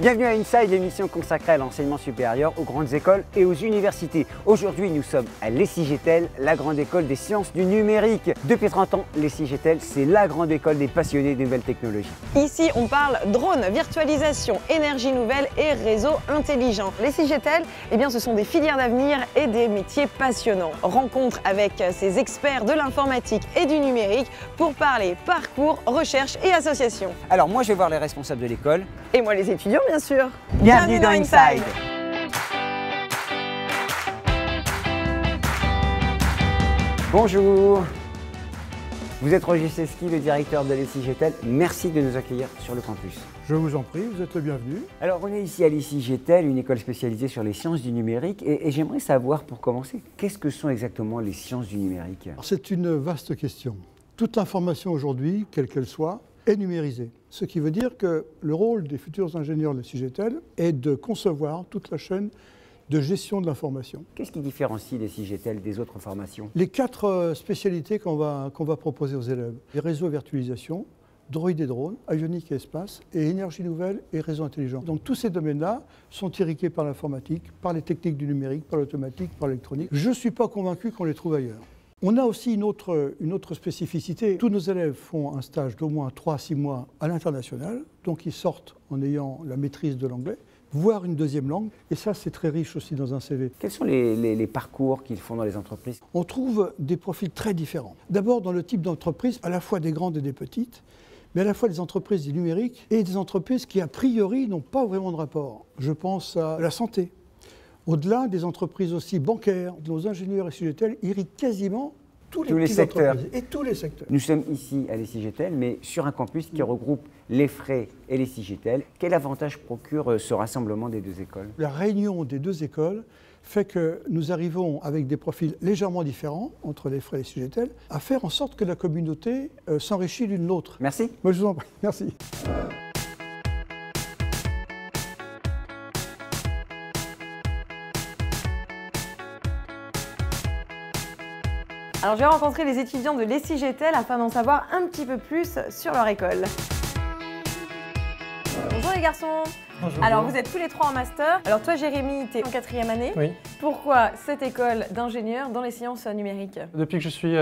Bienvenue à Inside, l'émission consacrée à l'enseignement supérieur, aux grandes écoles et aux universités. Aujourd'hui, nous sommes à l'ESIGETEL, la grande école des sciences du numérique. Depuis 30 ans, l'ESIGETEL, c'est la grande école des passionnés des nouvelles technologies. Ici, on parle drone, virtualisation, énergie nouvelle et réseau intelligent. L'ESIGETEL, eh bien, ce sont des filières d'avenir et des métiers passionnants. Rencontre avec ces experts de l'informatique et du numérique pour parler parcours, recherche et association. Alors moi, je vais voir les responsables de l'école. Et moi, les étudiants, bien sûr. Bienvenue dans Inside. Bonjour. Vous êtes Roger Seski, le directeur de l'ESIGETEL. Merci de nous accueillir sur le campus. Je vous en prie, vous êtes le bienvenu. Alors, on est ici à l'ESIGETEL, une école spécialisée sur les sciences du numérique. Et j'aimerais savoir, pour commencer, qu'est-ce que sont exactement les sciences du numérique? C'est une vaste question. Toute l'information aujourd'hui, quelle qu'elle soit, est numérisée. Ce qui veut dire que le rôle des futurs ingénieurs de l'ESIGETEL est de concevoir toute la chaîne de gestion de l'information. Qu'est-ce qui différencie l'ESIGETEL des autres formations? Les 4 spécialités qu'on va proposer aux élèves. Les réseaux virtualisation, droïdes et drones, avionique et espace, et énergie nouvelle et réseau intelligent. Donc tous ces domaines-là sont irrigués par l'informatique, par les techniques du numérique, par l'automatique, par l'électronique. Je ne suis pas convaincu qu'on les trouve ailleurs. On a aussi une autre spécificité. Tous nos élèves font un stage d'au moins 3 à 6 mois à l'international, donc ils sortent en ayant la maîtrise de l'anglais, voire une deuxième langue, et ça c'est très riche aussi dans un CV. Quels sont les parcours qu'ils font dans les entreprises? On trouve des profils très différents. D'abord dans le type d'entreprise, à la fois des grandes et des petites, mais à la fois des entreprises du numérique et des entreprises qui a priori n'ont pas vraiment de rapport. Je pense à la santé. Au-delà des entreprises aussi bancaires, nos ingénieurs ESIGETEL irriguent quasiment tous les secteurs. Et tous les secteurs. Nous sommes ici à l'ESIGETEL, mais sur un campus qui regroupe les frais et l'ESIGETEL. Quel avantage procure ce rassemblement des deux écoles? La réunion des deux écoles fait que nous arrivons, avec des profils légèrement différents entre les frais et l'ESIGETEL, à faire en sorte que la communauté s'enrichit l'une l'autre. Merci. Moi, je vous en prie. Merci. Alors, je vais rencontrer les étudiants de l'ESIGETEL afin d'en savoir un petit peu plus sur leur école. Bonjour les garçons. Bonjour. Alors, vous êtes tous les 3 en master. Alors toi, Jérémy, tu es en 4e année. Oui. Pourquoi cette école d'ingénieur dans les sciences numériques? Depuis que je suis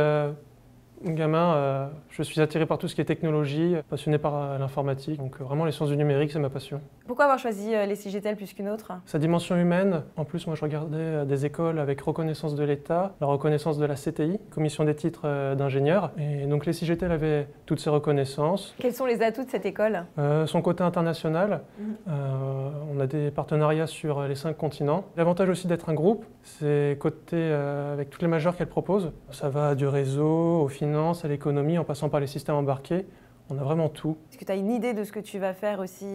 gamin, je suis attiré par tout ce qui est technologie, passionné par l'informatique. Donc vraiment, les sciences du numérique, c'est ma passion. Pourquoi avoir choisi l'ESIGETEL plus qu'une autre? Sa dimension humaine, en plus, moi je regardais des écoles avec reconnaissance de l'État, la reconnaissance de la CTI, Commission des titres d'ingénieur. Et donc l'ESIGETEL avait toutes ces reconnaissances. Quels sont les atouts de cette école? Son côté international, on a des partenariats sur les 5 continents. L'avantage aussi d'être un groupe, c'est côté avec toutes les majeures qu'elle propose. Ça va du réseau aux finances, à l'économie, en passant par les systèmes embarqués. On a vraiment tout. Est-ce que tu as une idée de ce que tu vas faire aussi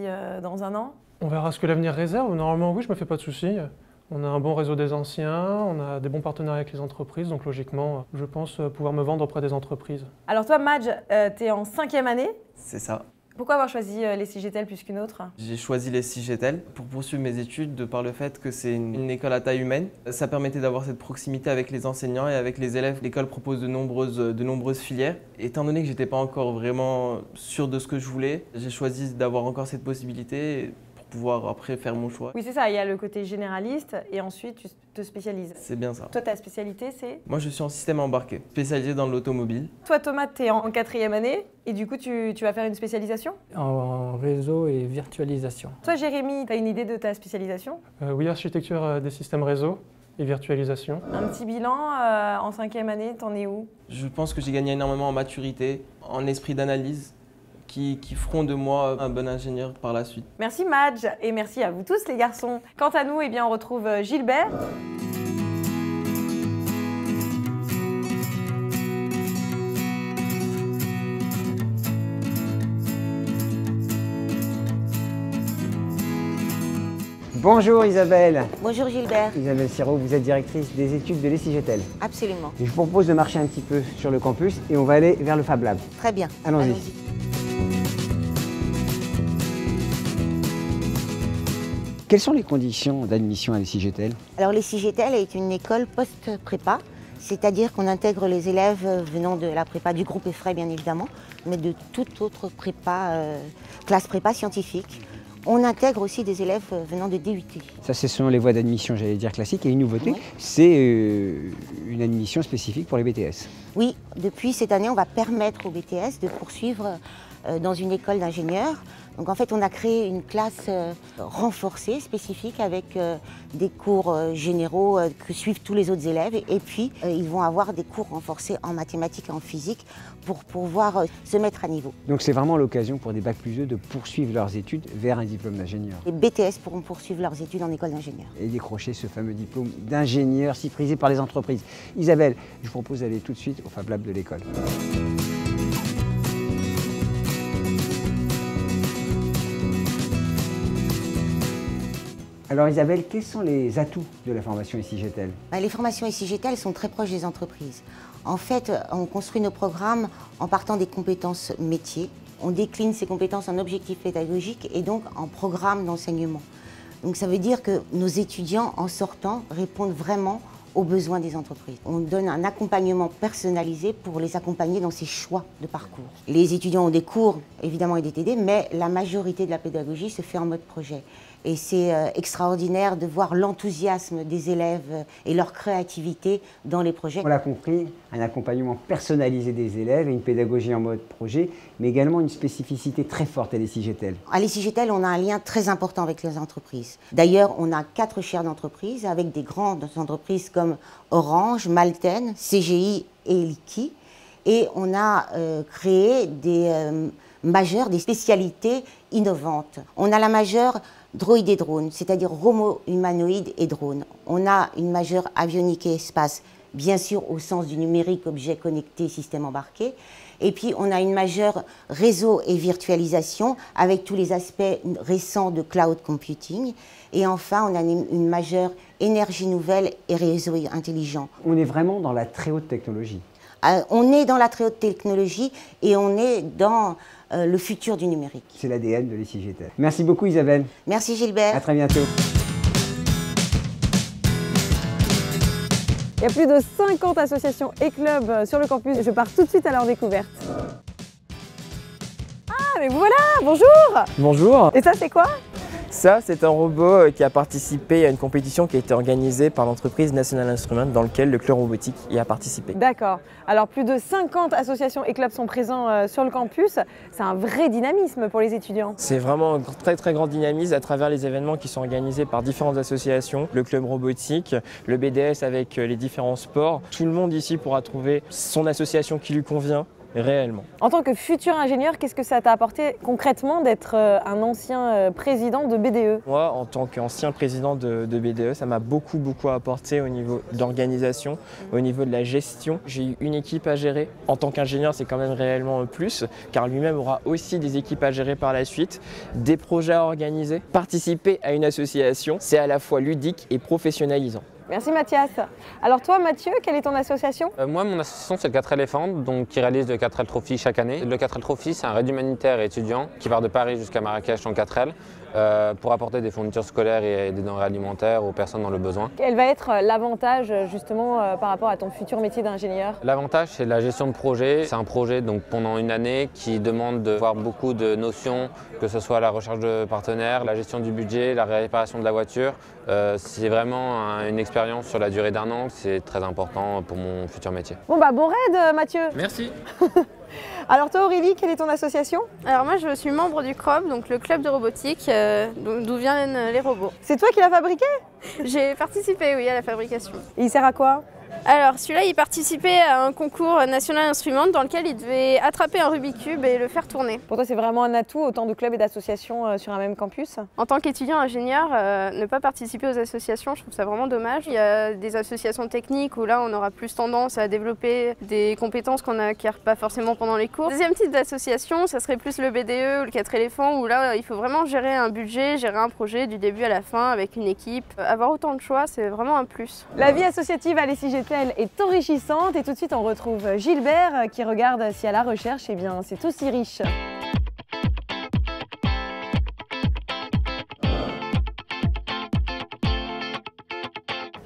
dans un an? On verra ce que l'avenir réserve. Normalement, oui, je ne me fais pas de soucis. On a un bon réseau des anciens, on a des bons partenariats avec les entreprises, donc logiquement, je pense pouvoir me vendre auprès des entreprises. Alors toi, Madj, tu es en 5e année. C'est ça. Pourquoi avoir choisi l'ESIGETEL plus qu'une autre? J'ai choisi l'ESIGETEL pour poursuivre mes études de par le fait que c'est une école à taille humaine. Ça permettait d'avoir cette proximité avec les enseignants et avec les élèves. L'école propose de nombreuses filières. Étant donné que j'étais pas encore vraiment sûr de ce que je voulais, j'ai choisi d'avoir encore cette possibilité pour pouvoir après faire mon choix. Oui, c'est ça, il y a le côté généraliste et ensuite tu te spécialises. C'est bien ça. Toi, ta spécialité, c'est? Moi, je suis en système embarqué, spécialisé dans l'automobile. Toi, Thomas, tu es en 4e année et du coup, tu vas faire une spécialisation? En réseau et virtualisation. Toi, Jérémy, tu as une idée de ta spécialisation? Oui, architecture des systèmes réseau et virtualisation. Un petit bilan en 5e année, t'en es où? Je pense que j'ai gagné énormément en maturité, en esprit d'analyse, qui feront de moi un bon ingénieur par la suite. Merci Madj et merci à vous tous les garçons. Quant à nous, eh bien, on retrouve Gilbert. Bonjour Isabelle. Bonjour Gilbert. Isabelle Sirot, vous êtes directrice des études de l'ESIGETEL. Absolument. Je vous propose de marcher un petit peu sur le campus et on va aller vers le Fab Lab. Très bien. Allons-y. Quelles sont les conditions d'admission à l'ESIGETEL? Alors l'ESIGETEL est une école post-prépa, c'est-à-dire qu'on intègre les élèves venant de la prépa du groupe Effray bien évidemment, mais de toute autre prépa, classe prépa scientifique. On intègre aussi des élèves venant de DUT. Ça, c'est selon les voies d'admission, j'allais dire classiques. Et une nouveauté, Oui. c'est une admission spécifique pour les BTS. Oui, depuis cette année, on va permettre aux BTS de poursuivre dans une école d'ingénieurs. Donc en fait, on a créé une classe renforcée, spécifique, avec des cours généraux que suivent tous les autres élèves. Et puis, ils vont avoir des cours renforcés en mathématiques et en physique pour pouvoir se mettre à niveau. Donc c'est vraiment l'occasion pour des Bac+2 de poursuivre leurs études vers un diplôme d'ingénieur. Les BTS pourront poursuivre leurs études en école d'ingénieur. Et décrocher ce fameux diplôme d'ingénieur si prisé par les entreprises. Isabelle, je vous propose d'aller tout de suite au Fab Lab de l'école. Alors Isabelle, quels sont les atouts de la formation SIGETEL? Les formations SIGETEL sont très proches des entreprises. En fait, on construit nos programmes en partant des compétences métiers. On décline ces compétences en objectifs pédagogiques et donc en programmes d'enseignement. Donc ça veut dire que nos étudiants, en sortant, répondent vraiment aux besoins des entreprises. On donne un accompagnement personnalisé pour les accompagner dans ces choix de parcours. Les étudiants ont des cours, évidemment, et des TD, mais la majorité de la pédagogie se fait en mode projet. Et c'est extraordinaire de voir l'enthousiasme des élèves et leur créativité dans les projets. On l'a compris, un accompagnement personnalisé des élèves et une pédagogie en mode projet, mais également une spécificité très forte à l'ESIGETEL. À l'ESIGETEL, on a un lien très important avec les entreprises. D'ailleurs, on a 4 chaires d'entreprise avec des grandes entreprises comme Orange, Malten, CGI et Liki. Et on a créé des majeures, des spécialités innovantes. On a la majeure droïdes et drones, c'est-à-dire robots humanoïdes et drones. On a une majeure avionique et espace, bien sûr au sens du numérique, objet connecté, système embarqué. Et puis on a une majeure réseau et virtualisation avec tous les aspects récents de cloud computing. Et enfin, on a une majeure énergie nouvelle et réseau intelligent. On est vraiment dans la très haute technologie. On est dans la très haute technologie et on est dans le futur du numérique. C'est l'ADN de l'ESIGETEL. Merci beaucoup Isabelle. Merci Gilbert. À très bientôt. Il y a plus de 50 associations et clubs sur le campus. Je pars tout de suite à leur découverte. Ah, mais vous voilà, bonjour! Bonjour. Et ça, c'est quoi? Ça, c'est un robot qui a participé à une compétition qui a été organisée par l'entreprise National Instruments dans laquelle le club robotique y a participé. D'accord. Alors, plus de 50 associations et clubs sont présents sur le campus. C'est un vrai dynamisme pour les étudiants. C'est vraiment un très grand dynamisme à travers les événements qui sont organisés par différentes associations, le club robotique, le BDS avec les différents sports. Tout le monde ici pourra trouver son association qui lui convient. Réellement. En tant que futur ingénieur, qu'est-ce que ça t'a apporté concrètement d'être un ancien président de BDE? Moi, en tant qu'ancien président de BDE, ça m'a beaucoup apporté au niveau d'organisation, au niveau de la gestion. J'ai eu une équipe à gérer. En tant qu'ingénieur, c'est quand même réellement un plus, car lui-même aura aussi des équipes à gérer par la suite, des projets à organiser. Participer à une association, c'est à la fois ludique et professionnalisant. Merci Mathias. Alors toi Mathieu, quelle est ton association? Moi, mon association, c'est le 4L Elephant, donc qui réalise le 4L Trophy chaque année. Le 4L Trophy, c'est un raid humanitaire et étudiant qui part de Paris jusqu'à Marrakech en 4L pour apporter des fournitures scolaires et des denrées alimentaires aux personnes dans le besoin. Quel va être l'avantage justement par rapport à ton futur métier d'ingénieur? L'avantage, c'est la gestion de projet. C'est un projet donc pendant une année qui demande de voir beaucoup de notions, que ce soit la recherche de partenaires, la gestion du budget, la réparation de la voiture. C'est vraiment une expérience sur la durée d'1 an, c'est très important pour mon futur métier. Bon bah bon raid Mathieu. Merci. Alors toi Aurélie, quelle est ton association? Alors moi je suis membre du CROB, donc le club de robotique, d'où viennent les robots. C'est toi qui l'as fabriqué? J'ai participé, oui, à la fabrication. Et il sert à quoi? Alors celui-là, il participait à un concours National Instruments dans lequel il devait attraper un Rubik's Cube et le faire tourner. Pour toi, c'est vraiment un atout, autant de clubs et d'associations sur un même campus? En tant qu'étudiant ingénieur, ne pas participer aux associations, je trouve ça vraiment dommage. Il y a des associations techniques où là, on aura plus tendance à développer des compétences qu'on n'acquiert pas forcément pendant les cours. Deuxième type d'association, ça serait plus le BDE ou le 4 éléphants, où là, il faut vraiment gérer un budget, gérer un projet du début à la fin avec une équipe. Avoir autant de choix, c'est vraiment un plus. La vie associative à l'ESIGETEL est enrichissante et tout de suite on retrouve Gilbert qui regarde si à la recherche, eh bien c'est aussi riche.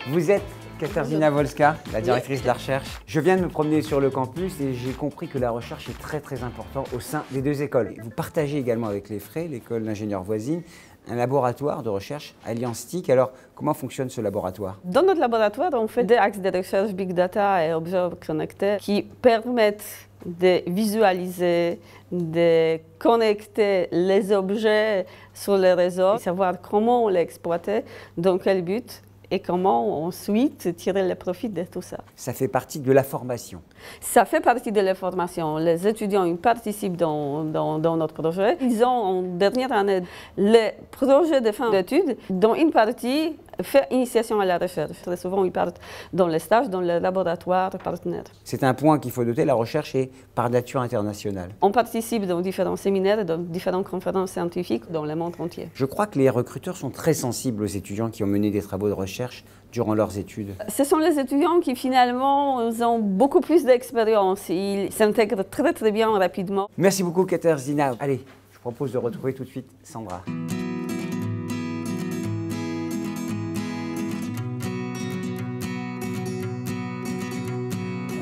Vous êtes Katarzyna Wolska, la directrice de la recherche. Je viens de me promener sur le campus et j'ai compris que la recherche est très importante au sein des deux écoles. Vous partagez également avec les Frais, l'école d'ingénieurs voisine, un laboratoire de recherche Alliance TIC. Alors, comment fonctionne ce laboratoire? Dans notre laboratoire, on fait des axes de recherche Big Data et objets connectés qui permettent de visualiser, de connecter les objets sur les réseaux, savoir comment on les exploiter, dans quel but et comment ensuite tirer le profit de tout ça. Ça fait partie de la formation. Ça fait partie de la formation. Les étudiants ils participent dans notre projet. Ils ont en dernière année le projet de fin d'études, dont une partie fait initiation à la recherche. Très souvent, ils partent dans les stages, dans les laboratoires partenaires. C'est un point qu'il faut noter, la recherche est par nature internationale. On participe dans différents séminaires, dans différentes conférences scientifiques dans le monde entier. Je crois que les recruteurs sont très sensibles aux étudiants qui ont mené des travaux de recherche durant leurs études. Ce sont les étudiants qui finalement ont beaucoup plus d'expérience. Ils s'intègrent très bien rapidement. Merci beaucoup Katarzyna. Allez, je propose de retrouver tout de suite Sandra.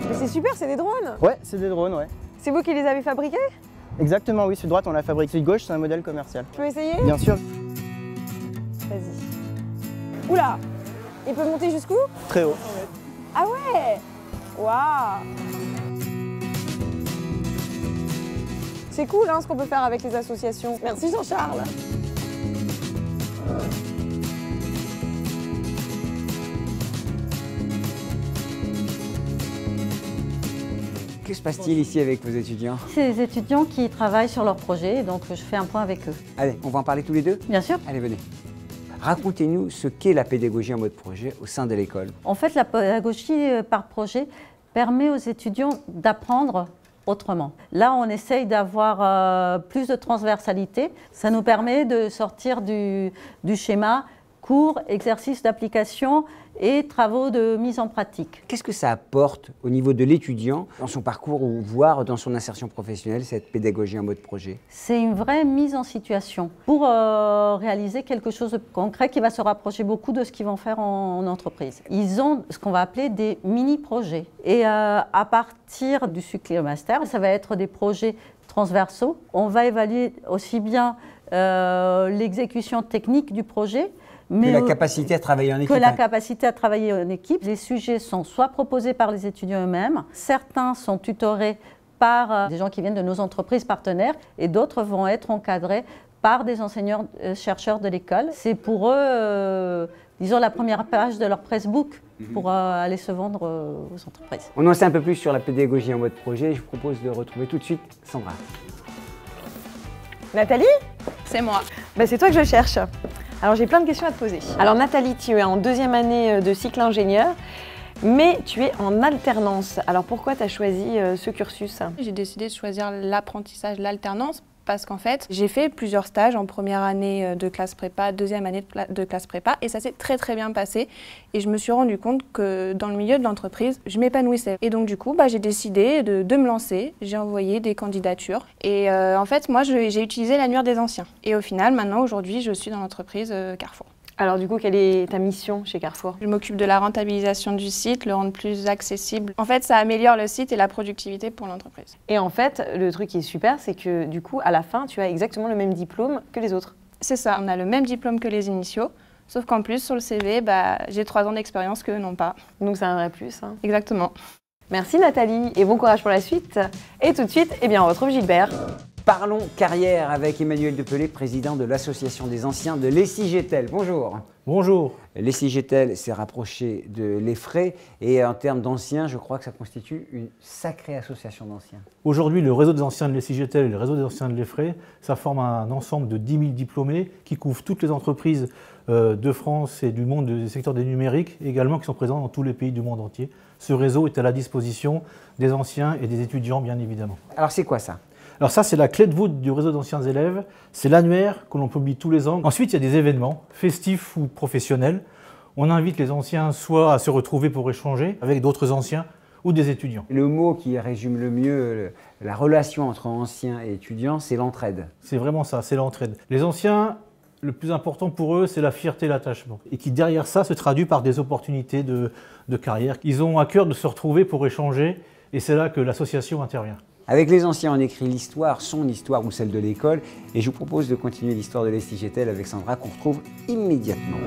Mais c'est super, c'est des drones. Ouais, c'est des drones, ouais. C'est vous qui les avez fabriqués? Exactement, oui. Celui de droite, on l'a fabriqué. Celui de gauche, c'est un modèle commercial. Je peux essayer? Bien sûr. Vas-y. Oula! Il peut monter jusqu'où? Très haut. Ah ouais! Waouh! C'est cool hein, ce qu'on peut faire avec les associations. Merci Jean-Charles. Que se passe-t-il ici avec vos étudiants? C'est les étudiants qui travaillent sur leur projet, donc je fais un point avec eux. Allez, on va en parler tous les deux? Bien sûr. Allez, venez. Racontez-nous ce qu'est la pédagogie en mode projet au sein de l'école. En fait, la pédagogie par projet permet aux étudiants d'apprendre autrement. Là, on essaye d'avoir plus de transversalité. Ça nous permet de sortir du schéma cours, exercices d'application et travaux de mise en pratique. Qu'est-ce que ça apporte au niveau de l'étudiant dans son parcours ou voire dans son insertion professionnelle, cette pédagogie en mode projet? C'est une vraie mise en situation pour réaliser quelque chose de concret qui va se rapprocher beaucoup de ce qu'ils vont faire en entreprise. Ils ont ce qu'on va appeler des mini-projets. Et à partir du cycle master, ça va être des projets transversaux. On va évaluer aussi bien l'exécution technique du projet, mais que la capacité à travailler en équipe. Que la capacité à travailler en équipe. Les sujets sont soit proposés par les étudiants eux-mêmes, certains sont tutorés par des gens qui viennent de nos entreprises partenaires et d'autres vont être encadrés par des enseignants-chercheurs de l'école. C'est pour eux, disons, la première page de leur pressbook pour aller se vendre aux entreprises. On en sait un peu plus sur la pédagogie en mode projet. Je vous propose de retrouver tout de suite Sandra. Nathalie? C'est moi. Ben, c'est toi que je cherche. Alors j'ai plein de questions à te poser. Alors Nathalie, tu es en deuxième année de cycle ingénieur, mais tu es en alternance. Alors pourquoi tu as choisi ce cursus? J'ai décidé de choisir l'apprentissage, l'alternance, parce qu'en fait, j'ai fait plusieurs stages en première année de classe prépa, deuxième année de classe prépa, et ça s'est très bien passé. Et je me suis rendu compte que dans le milieu de l'entreprise, je m'épanouissais. Et donc du coup, j'ai décidé de me lancer. J'ai envoyé des candidatures. Et en fait, moi, j'ai utilisé l'annuaire des anciens. Et au final, maintenant, aujourd'hui, je suis dans l'entreprise Carrefour. Alors du coup, quelle est ta mission chez Carrefour? Je m'occupe de la rentabilisation du site, le rendre plus accessible. En fait, ça améliore le site et la productivité pour l'entreprise. Et en fait, le truc qui est super, c'est que du coup, à la fin, tu as exactement le même diplôme que les autres. C'est ça, on a le même diplôme que les initiaux, sauf qu'en plus, sur le CV, j'ai 3 ans d'expérience qu'eux n'ont pas. Donc c'est un vrai plus. Hein. Exactement. Merci Nathalie, et bon courage pour la suite. Et tout de suite, on retrouve Gilbert. Parlons carrière avec Emmanuel Depelé, président de l'association des anciens de l'ESIGETEL. Bonjour. Bonjour. L'ESIGETEL s'est rapproché de l'EFRAY et en termes d'anciens, je crois que ça constitue une sacrée association d'anciens. Aujourd'hui, le réseau des anciens de l'ESIGETEL et le réseau des anciens de l'EFRAY, ça forme un ensemble de 10 000 diplômés qui couvrent toutes les entreprises de France et du monde du secteur des numériques, également qui sont présents dans tous les pays du monde entier. Ce réseau est à la disposition des anciens et des étudiants, bien évidemment. Alors c'est quoi ça ? Alors ça, c'est la clé de voûte du réseau d'anciens élèves. C'est l'annuaire que l'on publie tous les ans. Ensuite, il y a des événements, festifs ou professionnels. On invite les anciens soit à se retrouver pour échanger avec d'autres anciens ou des étudiants. Le mot qui résume le mieux la relation entre anciens et étudiants, c'est l'entraide. C'est vraiment ça, c'est l'entraide. Les anciens Le plus important pour eux, c'est la fierté et l'attachement. Et qui derrière ça se traduit par des opportunités de carrière. Ils ont à cœur de se retrouver pour échanger et c'est là que l'association intervient. Avec les anciens, on écrit l'histoire, son histoire ou celle de l'école. Et je vous propose de continuer l'histoire de l'ESIGETEL avec Sandra qu'on retrouve immédiatement.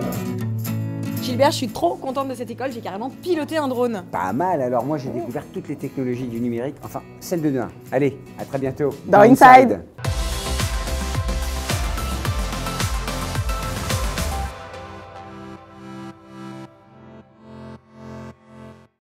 Gilbert, je suis trop contente de cette école, j'ai carrément piloté un drone. Pas mal, alors moi j'ai découvert toutes les technologies du numérique, enfin celle de demain. Allez, à très bientôt Dans Inside.